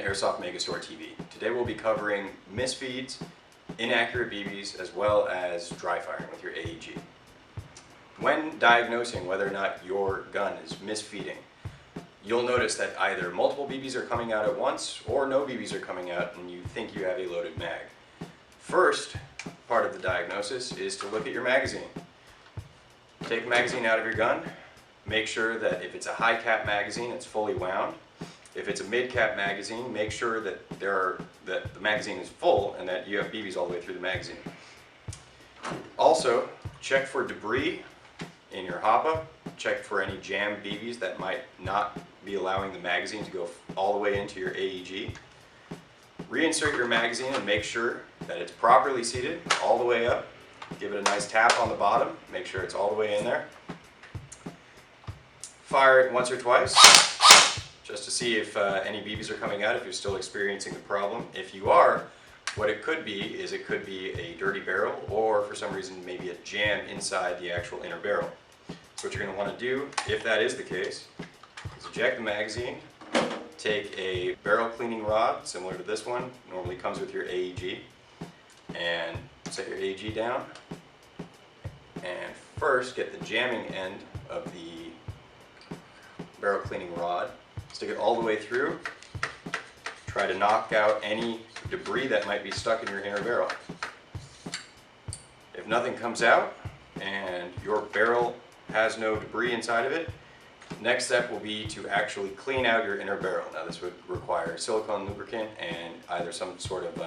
to Airsoft Megastore TV. Today we'll be covering misfeeds, inaccurate BBs, as well as dry firing with your AEG. When diagnosing whether or not your gun is misfeeding, you'll notice that either multiple BBs are coming out at once or no BBs are coming out and you think you have a loaded mag. First part of the diagnosis is to look at your magazine. Take the magazine out of your gun. Make sure that if it's a high cap magazine, it's fully wound. If it's a mid cap magazine, make sure that the magazine is full and that you have BBs all the way through the magazine. Also, check for debris in your hopper. Check for any jammed BBs that might not be allowing the magazine to go all the way into your AEG. Reinsert your magazine and make sure that it's properly seated all the way up. Give it a nice tap on the bottom. Make sure it's all the way in there. Fire it once or twice just to see if any BBs are coming out, if you're still experiencing the problem. If you are, what it could be is it could be a dirty barrel or for some reason maybe a jam inside the actual inner barrel. So what you're going to want to do, if that is the case, is eject the magazine, take a barrel cleaning rod similar to this one, normally comes with your AEG, and set your AEG down, and first get the jamming end of the barrel cleaning rod, stick it all the way through, try to knock out any debris that might be stuck in your inner barrel. If nothing comes out and your barrel has no debris inside of it, next step will be to actually clean out your inner barrel. Now this would require silicone lubricant and either some sort of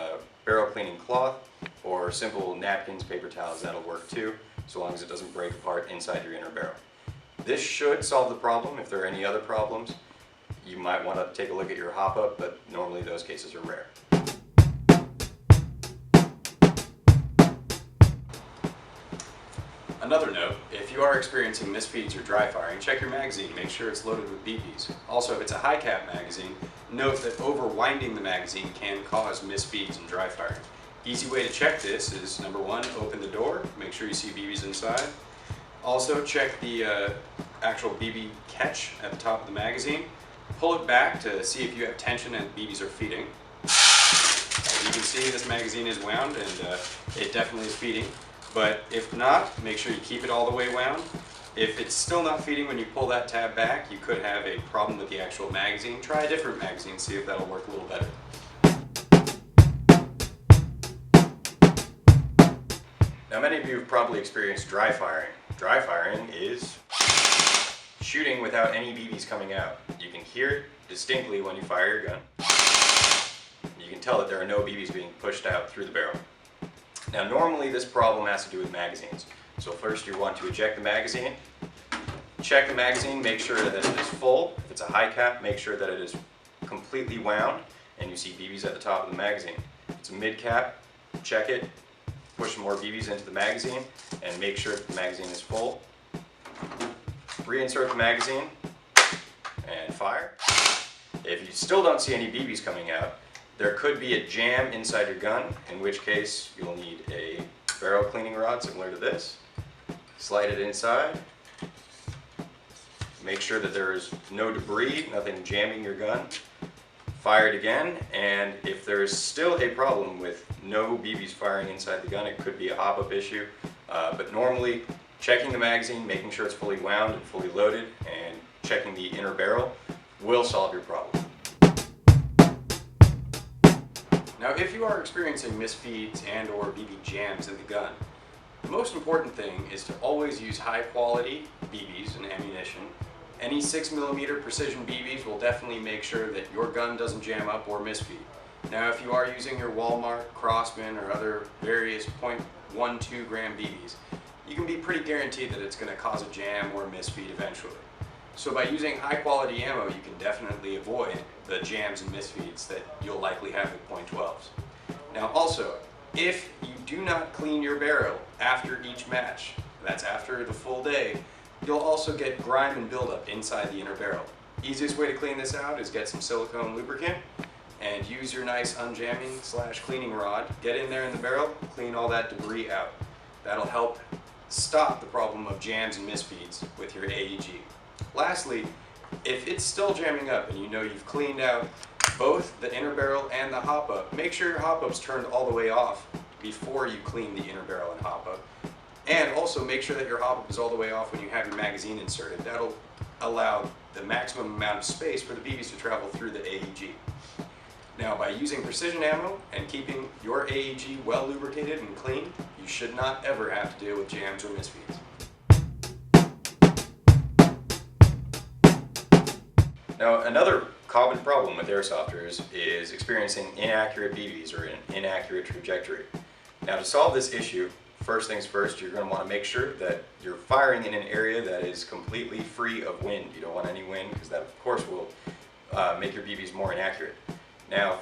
barrel cleaning cloth or simple napkins, paper towels, that'll work too, so long as it doesn't break apart inside your inner barrel. This should solve the problem. If there are any other problems, you might want to take a look at your hop-up, but normally those cases are rare. Another note, if you are experiencing misfeeds or dry firing, check your magazine, make sure it's loaded with BBs. Also, if it's a high cap magazine, note that overwinding the magazine can cause misfeeds and dry firing. Easy way to check this is, number one, open the door, make sure you see BBs inside. Also, check the actual BB catch at the top of the magazine. Pull it back to see if you have tension and BBs are feeding. As you can see, this magazine is wound and it definitely is feeding. But if not, make sure you keep it all the way wound. If it's still not feeding when you pull that tab back, you could have a problem with the actual magazine. Try a different magazine, see if that'll work a little better. Now many of you have probably experienced dry firing. Dry firing is shooting without any BBs coming out. You can hear it distinctly when you fire your gun. You can tell that there are no BBs being pushed out through the barrel. Now normally this problem has to do with magazines. So first you want to eject the magazine, check the magazine, make sure that it is full. If it's a high cap, make sure that it is completely wound and you see BBs at the top of the magazine. If it's a mid cap, check it, push more BBs into the magazine and make sure that the magazine is full. Reinsert the magazine and fire. If you still don't see any BBs coming out, there could be a jam inside your gun, in which case you'll need a barrel cleaning rod similar to this. Slide it inside. Make sure that there is no debris, nothing jamming your gun. Fire it again, and if there is still a problem with no BBs firing inside the gun, it could be a hop-up issue. But normally, checking the magazine, making sure it's fully wound and fully loaded, and checking the inner barrel will solve your problem. Now, if you are experiencing misfeeds and or BB jams in the gun, the most important thing is to always use high quality BBs and ammunition. Any 6mm precision BBs will definitely make sure that your gun doesn't jam up or misfeed. Now, if you are using your Walmart, Crossman, or other various .12 gram BBs, you can be pretty guaranteed that it's going to cause a jam or misfeed eventually. So by using high quality ammo, you can definitely avoid the jams and misfeeds that you'll likely have with .12s. Now also, if you do not clean your barrel after each match, that's after the full day, you'll also get grime and buildup inside the inner barrel. Easiest way to clean this out is get some silicone lubricant and use your nice unjamming / cleaning rod, get in there in the barrel, clean all that debris out. That'll help stop the problem of jams and misfeeds with your AEG. Lastly, if it's still jamming up and you know you've cleaned out both the inner barrel and the hop-up, make sure your hop-up's turned all the way off before you clean the inner barrel and hop-up. And also make sure that your hop-up is all the way off when you have your magazine inserted. That'll allow the maximum amount of space for the BBs to travel through the AEG. Now, by using precision ammo and keeping your AEG well lubricated and clean, you should not ever have to deal with jams or misfeeds. Now, another common problem with airsofters is experiencing inaccurate BBs or an inaccurate trajectory. Now, to solve this issue, first things first, you're going to want to make sure that you're firing in an area that is completely free of wind. You don't want any wind because that, of course, will make your BBs more inaccurate. Now,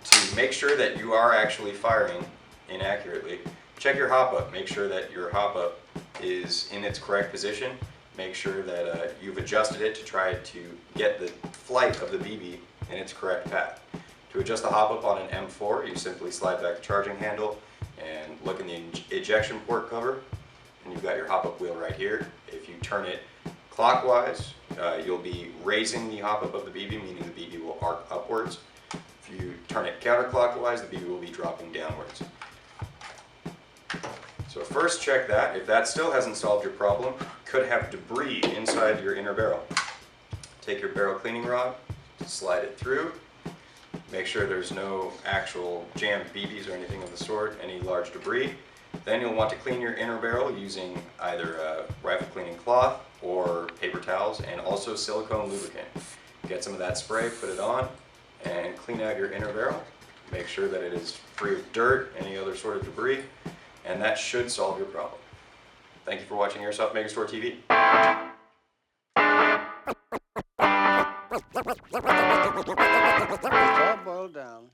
to make sure that you are actually firing inaccurately, check your hop-up. Make sure that your hop-up is in its correct position. Make sure that you've adjusted it to try to get the flight of the BB in its correct path. To adjust the hop-up on an M4, you simply slide back the charging handle and look in the ejection port cover, and you've got your hop-up wheel right here. If you turn it clockwise, you'll be raising the hop-up of the BB, meaning the BB will arc upwards. If you turn it counterclockwise, the BB will be dropping downwards. So first check that. If that still hasn't solved your problem, you could have debris inside your inner barrel. Take your barrel cleaning rod, slide it through. Make sure there's no actual jammed BBs or anything of the sort, any large debris. Then you'll want to clean your inner barrel using either a rifle cleaning cloth or paper towels and also silicone lubricant. Get some of that spray, put it on, and clean out your inner barrel. Make sure that it is free of dirt, any other sort of debris, and that should solve your problem. Thank you for watching Airsoft Megastore TV. It's all boiled down